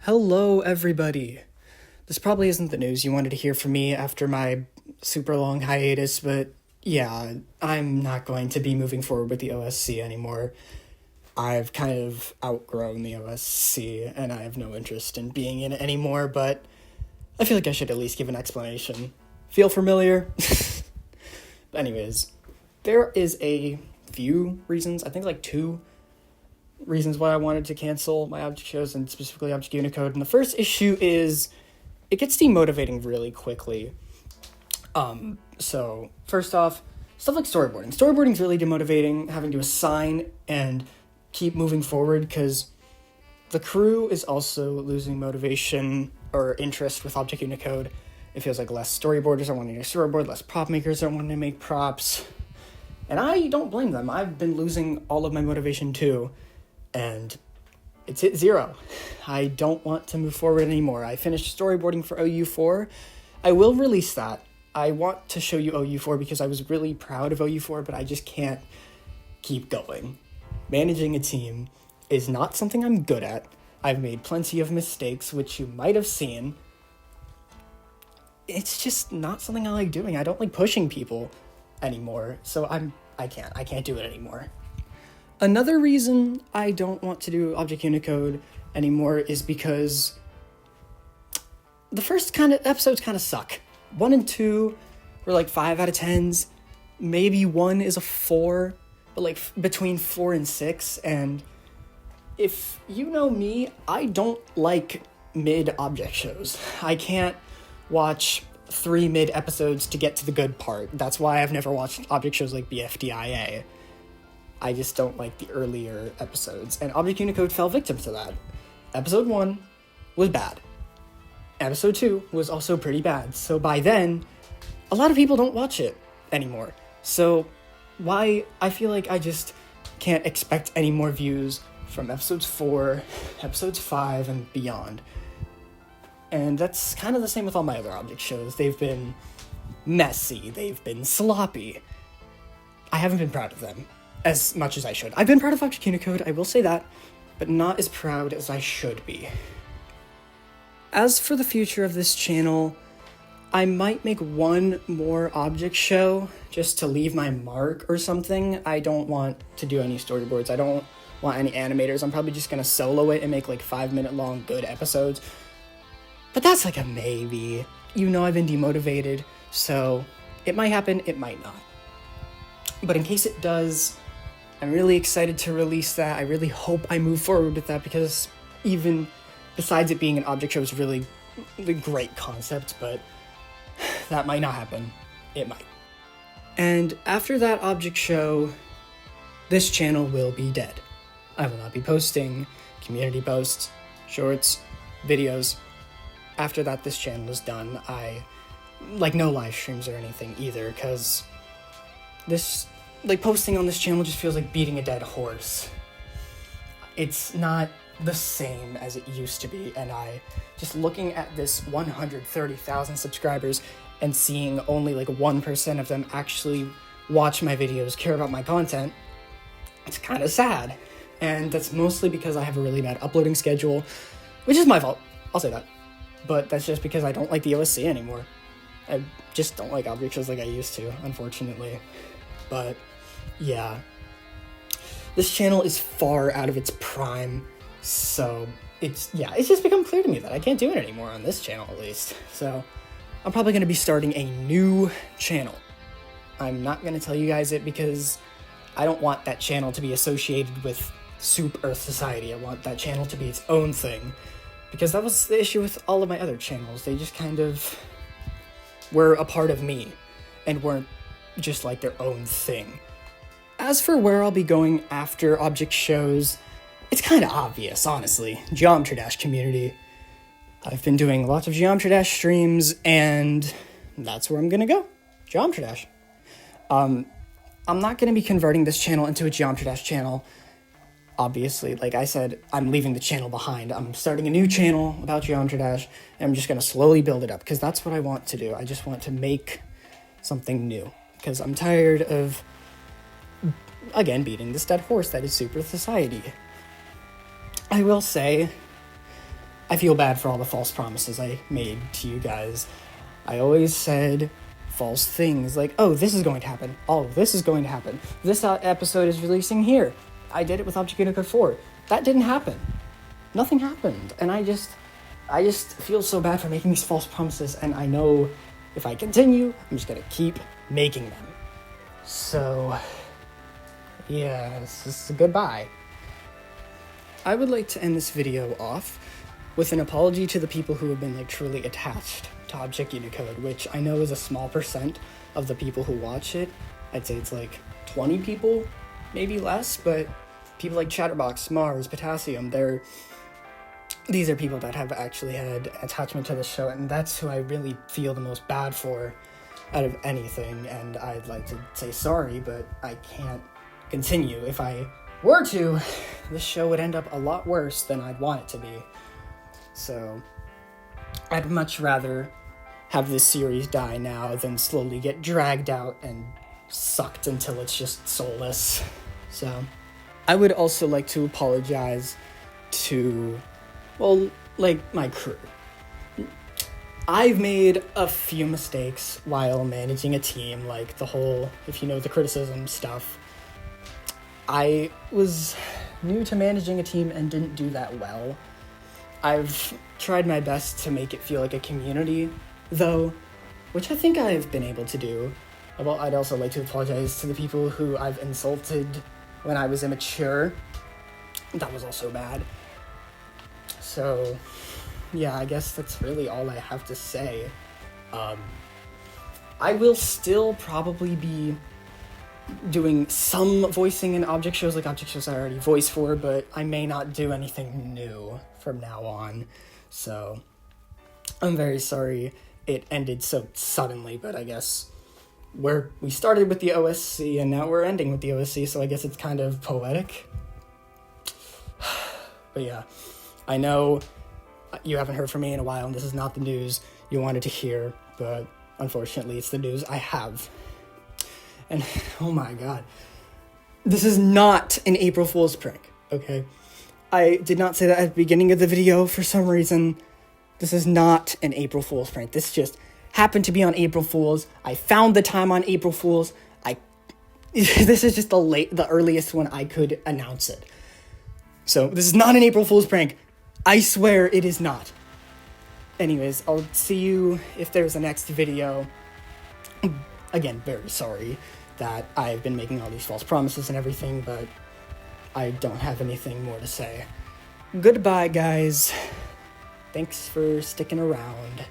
Hello, everybody. This probably isn't the news you wanted to hear from me after my super long hiatus, but yeah, I'm not going to be moving forward with the OSC anymore. I've kind of outgrown the OSC, and I have no interest in being in it anymore, but I feel like I should at least give an explanation. Feel familiar? Anyways, there is a few reasons, I think like 2 reasons why I wanted to cancel my object shows, and specifically Object Unicode. And the first issue is it gets demotivating really quickly. So first off, stuff like storyboarding. Storyboarding is really demotivating, having to assign and keep moving forward, because the crew is also losing motivation or interest with Object Unicode. It feels like less storyboarders are wanting to storyboard, less prop makers are wanting to make props. And I don't blame them. I've been losing all of my motivation too. And it's hit 0. I don't want to move forward anymore. I finished storyboarding for OU4. I will release that. I want to show you OU4 because I was really proud of OU4, but I just can't keep going. Managing a team is not something I'm good at. I've made plenty of mistakes, which you might have seen. It's just not something I like doing. I don't like pushing people anymore, so I can't do it anymore. Another reason I don't want to do Object Unicode anymore is because the first episodes kind of suck. 1 and 2 were like 5 out of 10s. Maybe 1 is a 4, but like between 4 and 6. And if you know me, I don't like mid-object shows. I can't watch 3 mid-episodes to get to the good part. That's why I've never watched object shows like BFDIA. I just don't like the earlier episodes, and Object Unicode fell victim to that. Episode 1 was bad. Episode 2 was also pretty bad, so by then, a lot of people don't watch it anymore. So I feel like I just can't expect any more views from episodes 4, episodes 5, and beyond. And that's kind of the same with all my other object shows. They've been messy, they've been sloppy. I haven't been proud of them as much as I should. I've been proud of Object Unicode, I will say that, but not as proud as I should be. As for the future of this channel, I might make 1 more object show just to leave my mark or something. I don't want to do any storyboards. I don't want any animators. I'm probably just gonna solo it and make like 5-minute long good episodes. But that's like a maybe. You know I've been demotivated, so it might happen, it might not. But in case it does, I'm really excited to release that. I really hope I move forward with that, because even besides it being an object show, it's really a great concept, but that might not happen. It might. And after that object show, this channel will be dead. I will not be posting community posts, shorts, videos. After that, this channel is done. No live streams or anything either, because posting on this channel just feels like beating a dead horse. It's not the same as it used to be, and just looking at this 130,000 subscribers and seeing only 1% of them actually watch my videos, care about my content, it's kind of sad. And that's mostly because I have a really bad uploading schedule, which is my fault, I'll say that. But that's just because I don't like the OSC anymore. I just don't like object shows like I used to, unfortunately. But yeah, this channel is far out of its prime, so it's just become clear to me that I can't do it anymore on this channel, at least. So I'm probably going to be starting a new channel. I'm not going to tell you guys it because I don't want that channel to be associated with Soup Earth Society. I want that channel to be its own thing, because that was the issue with all of my other channels. They just kind of were a part of me and weren't just like their own thing. As for where I'll be going after object shows, it's kind of obvious, honestly. Geometry Dash community. I've been doing lots of Geometry Dash streams, and that's where I'm gonna go. Geometry Dash. I'm not gonna be converting this channel into a Geometry Dash channel. Obviously, like I said, I'm leaving the channel behind. I'm starting a new channel about Geometry Dash, and I'm just gonna slowly build it up, because that's what I want to do. I just want to make something new, because I'm tired of, again, beating this dead horse that is Super Society. I will say, I feel bad for all the false promises I made to you guys. I always said false things like, oh, this is going to happen. Oh, this is going to happen. This episode is releasing here. I did it with Object Unicode 4. That didn't happen. Nothing happened. And I just feel so bad for making these false promises, and I know if I continue, I'm just gonna keep making them. So, yeah, this is a goodbye. I would like to end this video off with an apology to the people who have been like truly attached to Object Unicode, which I know is a small percent of the people who watch it. I'd say it's like 20 people, maybe less, but people like Chatterbox, Mars, Potassium, these are people that have actually had attachment to the show, and that's who I really feel the most bad for out of anything, and I'd like to say sorry, but I can't continue. If I were to, this show would end up a lot worse than I'd want it to be. So, I'd much rather have this series die now than slowly get dragged out and sucked until it's just soulless. So, I would also like to apologize to, well, like, my crew. I've made a few mistakes while managing a team, like the whole, if you know the criticism stuff. I was new to managing a team and didn't do that well. I've tried my best to make it feel like a community, though, which I think I've been able to do. Well, I'd also like to apologize to the people who I've insulted when I was immature. That was also bad. So, yeah, I guess that's really all I have to say. I will still probably be doing some voicing in object shows, like object shows I already voiced for, but I may not do anything new from now on. So, I'm very sorry it ended so suddenly, but I guess we started with the OSC and now we're ending with the OSC, so I guess it's kind of poetic. But yeah, I know you haven't heard from me in a while, and this is not the news you wanted to hear, but unfortunately it's the news I have. And oh my god, this is not an April Fool's prank, okay? I did not say that at the beginning of the video for some reason. This is not an April Fool's prank. This just happened to be on April Fool's. I found the time on April Fool's. This is just the earliest one I could announce it. So this is not an April Fool's prank. I swear it is not. Anyways, I'll see you if there's a next video. Again, very sorry that I've been making all these false promises and everything, but I don't have anything more to say. Goodbye, guys. Thanks for sticking around.